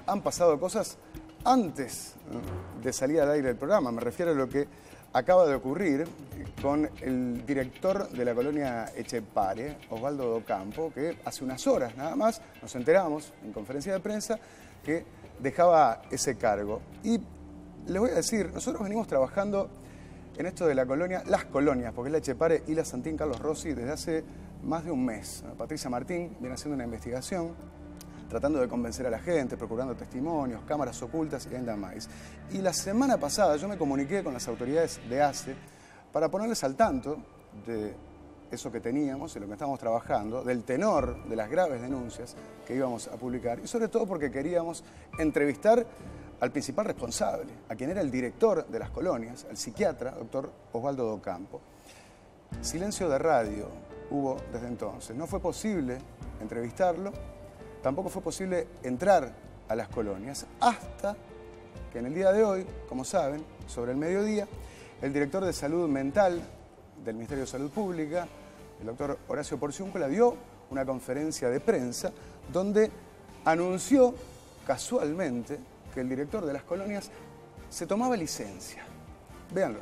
han pasado cosas antes de salir al aire del programa. Me refiero a lo que acaba de ocurrir con el director de la colonia Etxepare, Osvaldo Docampo, que hace unas horas nada más nos enteramos en conferencia de prensa que dejaba ese cargo. Y les voy a decir, nosotros venimos trabajando en esto de la colonia, las colonias, porque es la Etxepare y la Santín Carlos Rossi, desde hace más de un mes. Patricia Martín viene haciendo una investigación, tratando de convencer a la gente, procurando testimonios, cámaras ocultas y ainda más. Y la semana pasada yo me comuniqué con las autoridades de ACE para ponerles al tanto de eso que teníamos, de lo que estábamos trabajando, del tenor de las graves denuncias que íbamos a publicar, y sobre todo porque queríamos entrevistar al principal responsable, a quien era el director de las colonias, al psiquiatra, doctor Osvaldo Docampo. Silencio de radio hubo desde entonces. No fue posible entrevistarlo, tampoco fue posible entrar a las colonias, hasta que en el día de hoy, como saben, sobre el mediodía, el director de Salud Mental del Ministerio de Salud Pública, el doctor Horacio Porciúncula, dio una conferencia de prensa donde anunció casualmente que el director de las colonias se tomaba licencia. Véanlo.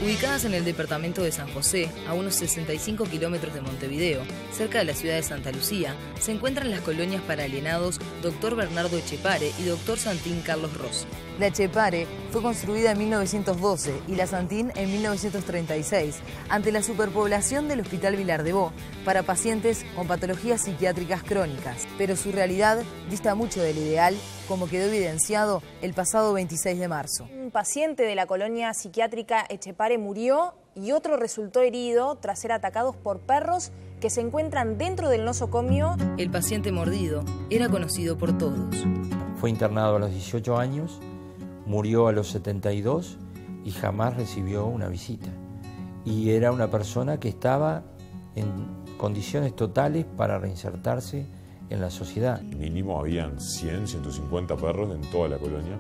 Ubicadas en el departamento de San José, a unos 65 kilómetros de Montevideo, cerca de la ciudad de Santa Lucía, se encuentran las colonias para alienados Dr. Bernardo Etxepare y Dr. Santín Carlos Rossi. La Etxepare fue construida en 1912 y la Santín en 1936, ante la superpoblación del Hospital Vilar de Bo para pacientes con patologías psiquiátricas crónicas. Pero su realidad dista mucho del ideal, como quedó evidenciado el pasado 26 de marzo. Un paciente de la colonia psiquiátrica Etxepare murió y otro resultó herido tras ser atacados por perros que se encuentran dentro del nosocomio. El paciente mordido era conocido por todos. Fue internado a los 18 años, murió a los 72 y jamás recibió una visita. Y era una persona que estaba en condiciones totales para reinsertarse en la sociedad. Mínimo habían 100, 150 perros en toda la colonia.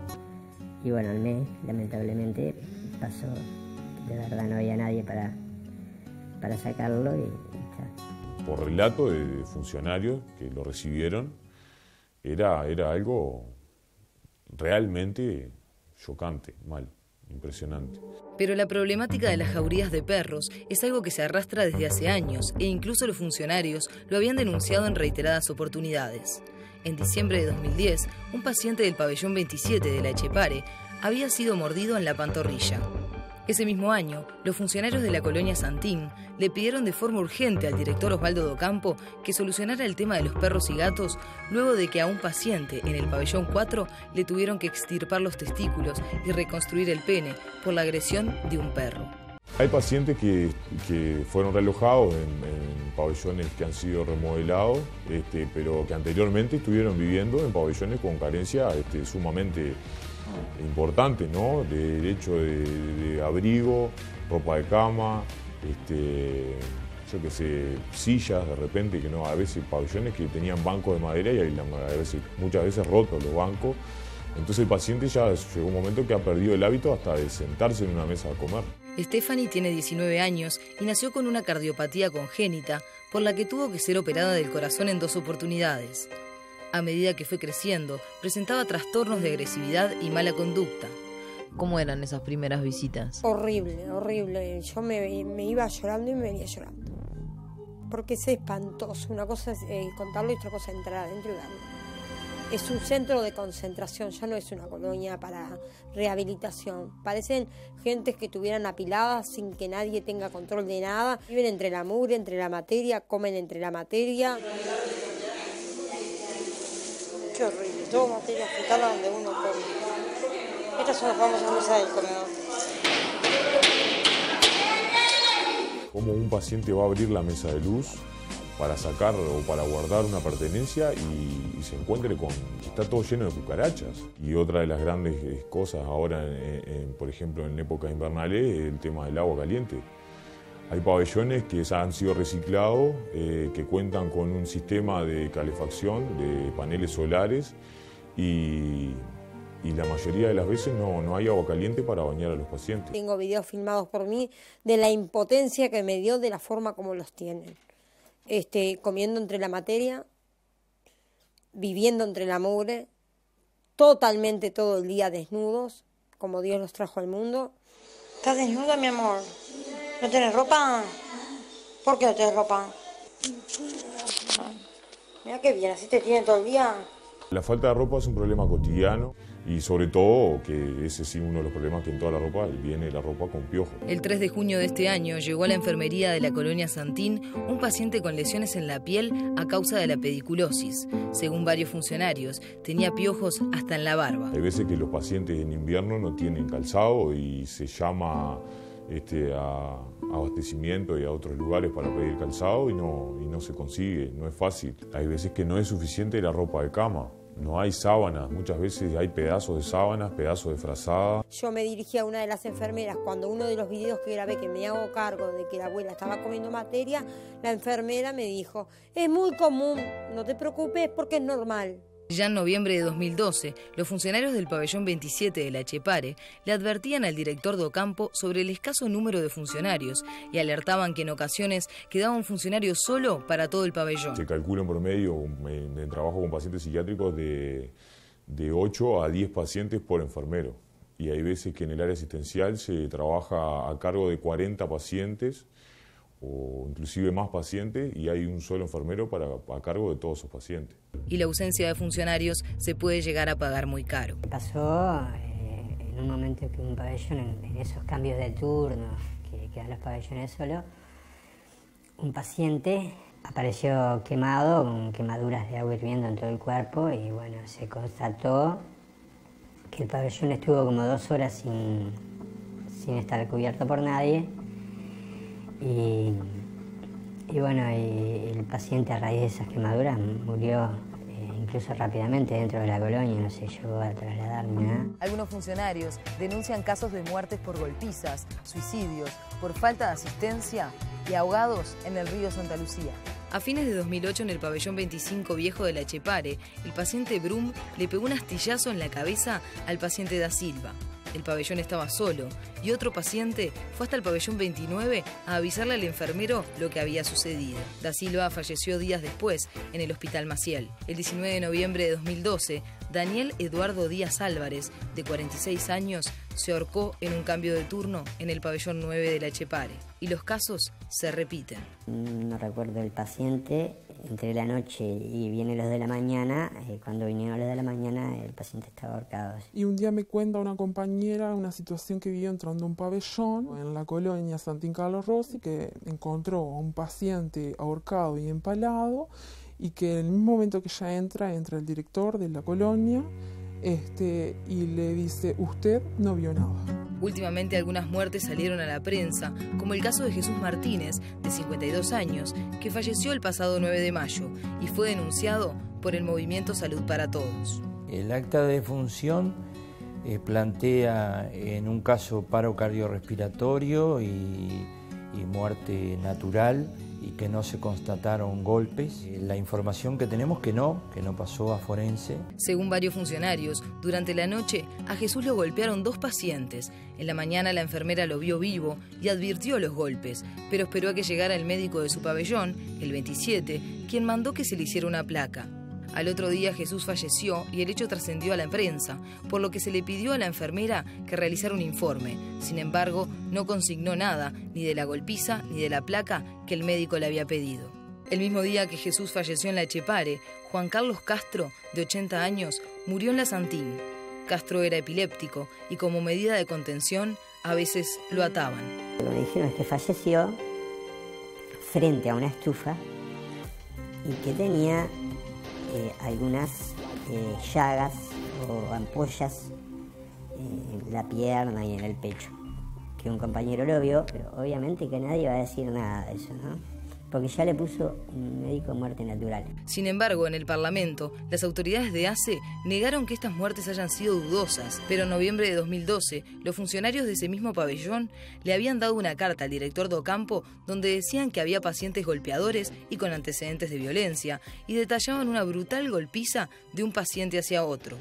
Y bueno, al mes, lamentablemente, pasó. De verdad no había nadie para sacarlo y ya. Por relato de funcionarios que lo recibieron, era algo realmente chocante, mal, impresionante. Pero la problemática de las jaurías de perros es algo que se arrastra desde hace años e incluso los funcionarios lo habían denunciado en reiteradas oportunidades. En diciembre de 2010, un paciente del pabellón 27 de la Etxepare había sido mordido en la pantorrilla. Ese mismo año, los funcionarios de la colonia Santín le pidieron de forma urgente al director Osvaldo Docampo que solucionara el tema de los perros y gatos luego de que a un paciente en el pabellón 4 le tuvieron que extirpar los testículos y reconstruir el pene por la agresión de un perro. Hay pacientes que fueron realojados en pabellones que han sido remodelados, pero que anteriormente estuvieron viviendo en pabellones con carencia sumamente importante, ¿no? De derecho de abrigo, ropa de cama, yo qué sé, sillas de repente, que no, a veces pabellones que tenían bancos de madera y muchas veces rotos los bancos. Entonces el paciente ya llegó un momento que ha perdido el hábito hasta de sentarse en una mesa a comer. Stephanie tiene 19 años y nació con una cardiopatía congénita por la que tuvo que ser operada del corazón en 2 oportunidades. A medida que fue creciendo, presentaba trastornos de agresividad y mala conducta. ¿Cómo eran esas primeras visitas? Horrible, horrible. Yo me iba llorando y me venía llorando. Porque es espantoso. Una cosa es contarlo y otra cosa es entrar adentro y verlo. Es un centro de concentración, ya no es una colonia para rehabilitación. Parecen gentes que estuvieran apiladas sin que nadie tenga control de nada. Viven entre la mugre, entre la materia, comen entre la materia. Qué horrible, todo materia fecal donde uno come. Estas son las famosas mesas del comedor. ¿Cómo un paciente va a abrir la mesa de luz para sacar o para guardar una pertenencia y se encuentre con que está todo lleno de cucarachas? Y otra de las grandes cosas ahora, por ejemplo, en épocas invernales, es el tema del agua caliente. Hay pabellones que han sido reciclados, que cuentan con un sistema de calefacción, de paneles solares, y la mayoría de las veces no hay agua caliente para bañar a los pacientes. Tengo videos filmados por mí de la impotencia que me dio de la forma como los tienen. comiendo entre la materia, viviendo entre la mugre, totalmente todo el día desnudos, como Dios los trajo al mundo. ¿Estás desnuda, mi amor? ¿No tenés ropa? ¿Por qué no tenés ropa? Mira qué bien, así te tienen todo el día. La falta de ropa es un problema cotidiano y sobre todo que ese sí uno de los problemas que en toda la ropa viene la ropa con piojos. El 3 de junio de este año llegó a la enfermería de la colonia Santín un paciente con lesiones en la piel a causa de la pediculosis. Según varios funcionarios, tenía piojos hasta en la barba. Hay veces que los pacientes en invierno no tienen calzado y se llama a abastecimiento y a otros lugares para pedir calzado y no se consigue, no es fácil. Hay veces que no es suficiente la ropa de cama. No hay sábanas, muchas veces hay pedazos de sábanas, pedazos de frazada. Yo me dirigí a una de las enfermeras cuando uno de los videos que grabé, que me hago cargo de que la abuela estaba comiendo materia, la enfermera me dijo, es muy común, no te preocupes porque es normal. Ya en noviembre de 2012, los funcionarios del pabellón 27 de la Etxepare le advertían al director de Ocampo sobre el escaso número de funcionarios y alertaban que en ocasiones quedaba un funcionario solo para todo el pabellón. Se calcula en promedio en trabajo con pacientes psiquiátricos de 8 a 10 pacientes por enfermero. Y hay veces que en el área asistencial se trabaja a cargo de 40 pacientes o inclusive más pacientes y hay un solo enfermero a cargo de todos esos pacientes. Y la ausencia de funcionarios se puede llegar a pagar muy caro. Pasó en un momento que un pabellón, en esos cambios de turno, que quedan los pabellones solos, un paciente apareció quemado, con quemaduras de agua hirviendo en todo el cuerpo y bueno, se constató que el pabellón estuvo como 2 horas sin estar cubierto por nadie. Y bueno, el paciente a raíz de esas quemaduras murió incluso rápidamente dentro de la colonia, no se llegó a trasladar ni nada. Algunos funcionarios denuncian casos de muertes por golpizas, suicidios, por falta de asistencia y ahogados en el río Santa Lucía. A fines de 2008, en el pabellón 25 viejo de la Etxepare, el paciente Brum le pegó un astillazo en la cabeza al paciente Da Silva. El pabellón estaba solo y otro paciente fue hasta el pabellón 29 a avisarle al enfermero lo que había sucedido. Da Silva falleció días después en el Hospital Maciel. El 19 de noviembre de 2012, Daniel Eduardo Díaz Álvarez, de 46 años, se ahorcó en un cambio de turno en el pabellón 9 de la Etxepare. Y los casos se repiten. No recuerdo el paciente, entre la noche y vienen los de la mañana, cuando vinieron los de la mañana el paciente estaba ahorcado. Y un día me cuenta una compañera una situación que vivió entrando a un pabellón en la colonia Santín Carlos Rossi, que encontró a un paciente ahorcado y empalado y que en el mismo momento que ella entra el director de la colonia y le dice, usted no vio nada. Últimamente algunas muertes salieron a la prensa, como el caso de Jesús Martínez, de 52 años, que falleció el pasado 9 de mayo y fue denunciado por el movimiento Salud para Todos. El acta de defunción plantea en un caso paro cardiorrespiratorio y muerte natural y que no se constataron golpes. La información que tenemos que no pasó a forense. Según varios funcionarios, durante la noche a Jesús lo golpearon 2 pacientes. En la mañana la enfermera lo vio vivo y advirtió los golpes, pero esperó a que llegara el médico de su pabellón, el 27, quien mandó que se le hiciera una placa. Al otro día Jesús falleció y el hecho trascendió a la prensa, por lo que se le pidió a la enfermera que realizara un informe. Sin embargo, no consignó nada, ni de la golpiza ni de la placa que el médico le había pedido. El mismo día que Jesús falleció en la Etxepare, Juan Carlos Castro, de 80 años, murió en la Santín. Castro era epiléptico y como medida de contención, a veces lo ataban. Lo que me dijeron es que falleció frente a una estufa y que tenía algunas llagas o ampollas en la pierna y en el pecho. Que un compañero lo vio, pero obviamente que nadie va a decir nada de eso, ¿no? Porque ya le puso un médico muerte natural. Sin embargo, en el Parlamento, las autoridades de ACE negaron que estas muertes hayan sido dudosas, pero en noviembre de 2012, los funcionarios de ese mismo pabellón le habían dado una carta al director de Ocampo donde decían que había pacientes golpeadores y con antecedentes de violencia y detallaban una brutal golpiza de un paciente hacia otro.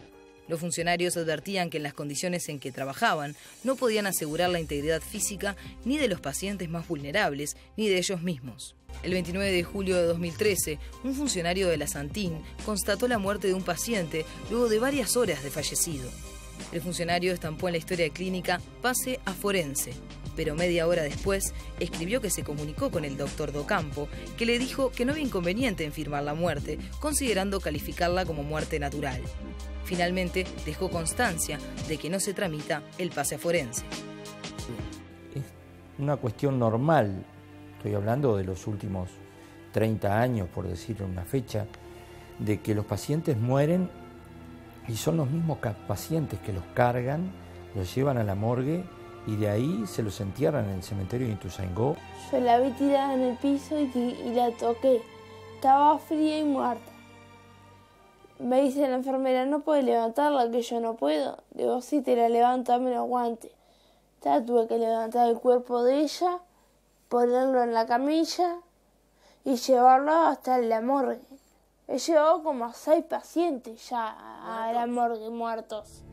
Los funcionarios advertían que en las condiciones en que trabajaban no podían asegurar la integridad física ni de los pacientes más vulnerables ni de ellos mismos. El 29 de julio de 2013, un funcionario de la Santín constató la muerte de un paciente luego de varias horas de fallecido. El funcionario estampó en la historia clínica "pase a forense", pero media hora después escribió que se comunicó con el doctor Docampo, que le dijo que no había inconveniente en firmar la muerte, considerando calificarla como muerte natural. Finalmente dejó constancia de que no se tramita el pase a forense. Es una cuestión normal, estoy hablando de los últimos 30 años, por decir una fecha, de que los pacientes mueren y son los mismos pacientes que los cargan, los llevan a la morgue y de ahí se los entierran en el cementerio de Ituzaingó. Yo la vi tirada en el piso y la toqué. Estaba fría y muerta. Me dice la enfermera, no puedes levantarla, que yo no puedo. Digo, si te la levanto, me lo aguante. Tuve que levantar el cuerpo de ella, ponerlo en la camilla y llevarlo hasta la morgue. He llevado como a 6 pacientes ya a la morgue muertos.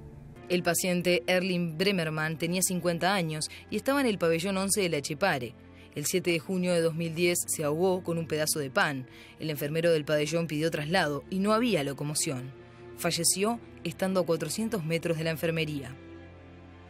El paciente Erling Bremerman tenía 50 años y estaba en el pabellón 11 de la Etxepare. El 7 de junio de 2010 se ahogó con un pedazo de pan. El enfermero del pabellón pidió traslado y no había locomoción. Falleció estando a 400 metros de la enfermería.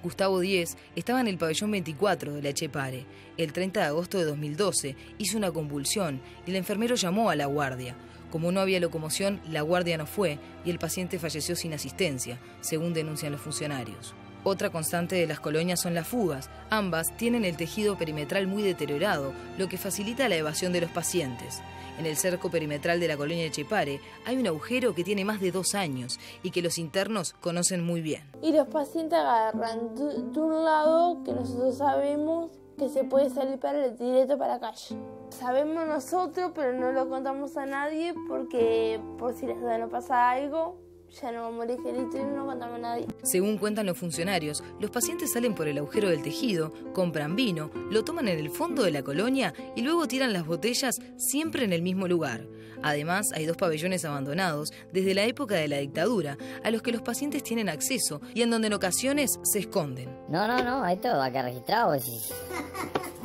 Gustavo Díez estaba en el pabellón 24 de la Etxepare. El 30 de agosto de 2012 hizo una convulsión y el enfermero llamó a la guardia. Como no había locomoción, la guardia no fue y el paciente falleció sin asistencia, según denuncian los funcionarios. Otra constante de las colonias son las fugas. Ambas tienen el tejido perimetral muy deteriorado, lo que facilita la evasión de los pacientes. En el cerco perimetral de la colonia Etxepare hay un agujero que tiene más de 2 años y que los internos conocen muy bien. Y los pacientes agarran de un lado que nosotros sabemos que se puede salir directo para la calle. Sabemos nosotros, pero no lo contamos a nadie porque por si les no pasa algo, ya no vamos a morir ligerito y no lo contamos a nadie. Según cuentan los funcionarios, los pacientes salen por el agujero del tejido, compran vino, lo toman en el fondo de la colonia y luego tiran las botellas siempre en el mismo lugar. Además, hay 2 pabellones abandonados desde la época de la dictadura, a los que los pacientes tienen acceso y en donde en ocasiones se esconden. No, esto va a quedar registrado. Sí.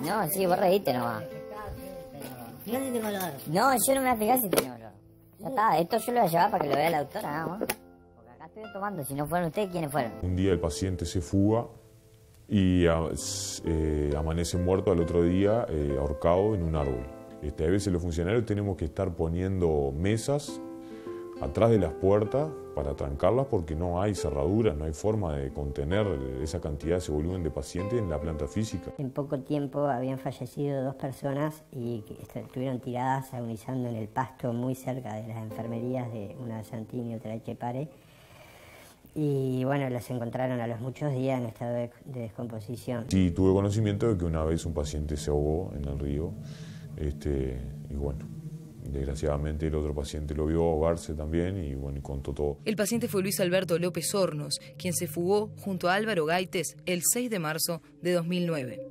No, sí, vos reíste nomás. No, yo no me voy a fijar si tengo olor. Ya está, esto yo lo voy a llevar para que lo vea la doctora, nada más. Porque acá estoy tomando, si no fueron ustedes, ¿quiénes fueron? Un día el paciente se fuga y amanece muerto al otro día ahorcado en un árbol. A veces los funcionarios tenemos que estar poniendo mesas atrás de las puertas para trancarlas porque no hay cerraduras, no hay forma de contener esa cantidad, ese volumen de pacientes en la planta física. En poco tiempo habían fallecido 2 personas y estuvieron tiradas agonizando en el pasto muy cerca de las enfermerías de una de Santín y otra de Etxepare. Y bueno, las encontraron a los muchos días en estado de descomposición. Sí, tuve conocimiento de que una vez un paciente se ahogó en el río y bueno, desgraciadamente el otro paciente lo vio ahogarse también y bueno, contó todo. El paciente fue Luis Alberto López Hornos, quien se fugó junto a Álvaro Gaites el 6 de marzo de 2009.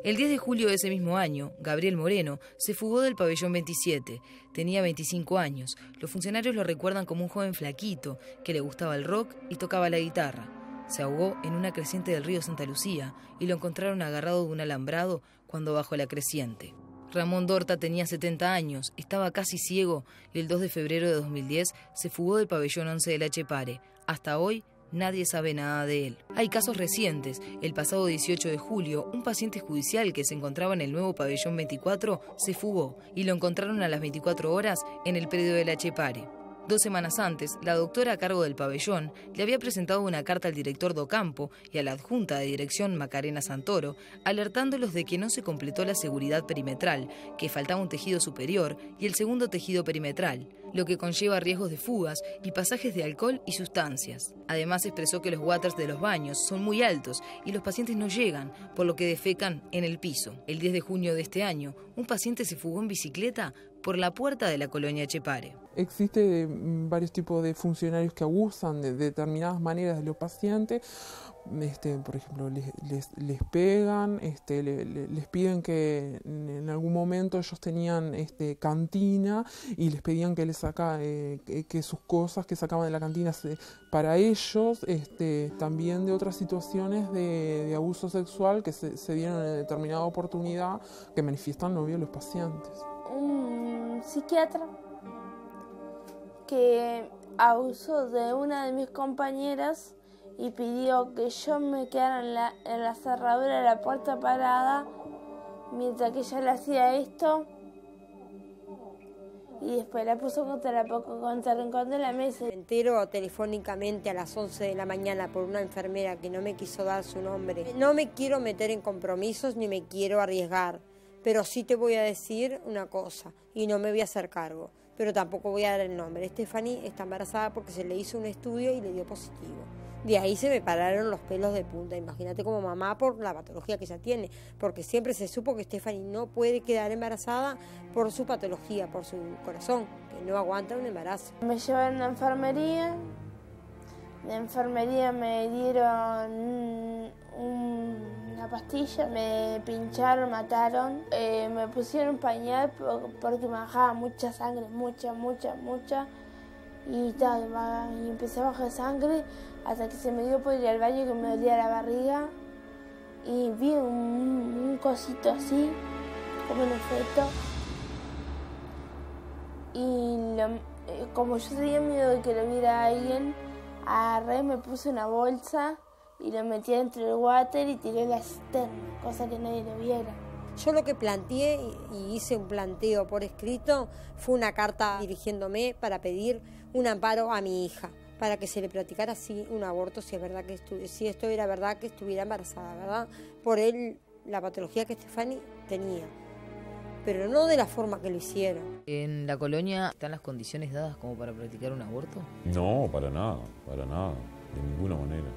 El 10 de julio de ese mismo año, Gabriel Moreno se fugó del pabellón 27. Tenía 25 años. Los funcionarios lo recuerdan como un joven flaquito que le gustaba el rock y tocaba la guitarra. Se ahogó en una creciente del río Santa Lucía y lo encontraron agarrado de un alambrado cuando bajó la creciente. Ramón Dorta tenía 70 años, estaba casi ciego y el 2 de febrero de 2010 se fugó del pabellón 11 de la Etxepare. Hasta hoy, nadie sabe nada de él. Hay casos recientes. El pasado 18 de julio, un paciente judicial que se encontraba en el nuevo pabellón 24 se fugó y lo encontraron a las 24 horas en el predio de la Etxepare. 2 semanas antes, la doctora a cargo del pabellón le había presentado una carta al director Docampo y a la adjunta de dirección Macarena Santoro, alertándolos de que no se completó la seguridad perimetral, que faltaba un tejido superior y el segundo tejido perimetral, lo que conlleva riesgos de fugas y pasajes de alcohol y sustancias. Además expresó que los waters de los baños son muy altos y los pacientes no llegan, por lo que defecan en el piso. El 10 de junio de este año, un paciente se fugó en bicicleta por la puerta de la colonia Etxepare. Existen varios tipos de funcionarios que abusan de determinadas maneras de los pacientes. Por ejemplo, les pegan, les piden que en algún momento ellos tenían cantina y les pedían que les que sus cosas que sacaban de la cantina para ellos, también de otras situaciones de abuso sexual que se dieron en determinada oportunidad que manifiestan novio los pacientes. un psiquiatra que abusó de una de mis compañeras y pidió que yo me quedara en la cerradura de la puerta parada mientras que ella le hacía esto, y después la puso contra el rincón de la mesa. Me entero telefónicamente a las 11 de la mañana por una enfermera que no me quiso dar su nombre. No me quiero meter en compromisos ni me quiero arriesgar, pero sí te voy a decir una cosa y no me voy a hacer cargo, pero tampoco voy a dar el nombre. Stephanie está embarazada porque se le hizo un estudio y le dio positivo. De ahí se me pararon los pelos de punta, imagínate como mamá por la patología que ella tiene, porque siempre se supo que Stephanie no puede quedar embarazada por su patología, por su corazón, que no aguanta un embarazo. Me llevaron a la enfermería, de enfermería me dieron una pastilla, me pincharon, mataron, me pusieron pañal porque me bajaba mucha sangre, mucha, y empecé a bajar sangre hasta que se me dio por ir al baño que me dolía la barriga y vi un cosito así, como un efecto, y como yo tenía miedo de que lo viera alguien, agarré, me puse una bolsa y lo metí dentro del water y tiré la cisterna, cosa que nadie lo viera. Yo lo que planteé y hice un planteo por escrito fue una carta dirigiéndome para pedir un amparo a mi hija, para que se le practicara así un aborto si es verdad que si esto era verdad que estuviera embarazada, ¿verdad? Por la patología que Stephanie tenía, pero no de la forma que lo hicieron. ¿En la colonia están las condiciones dadas como para practicar un aborto? No, para nada, de ninguna manera.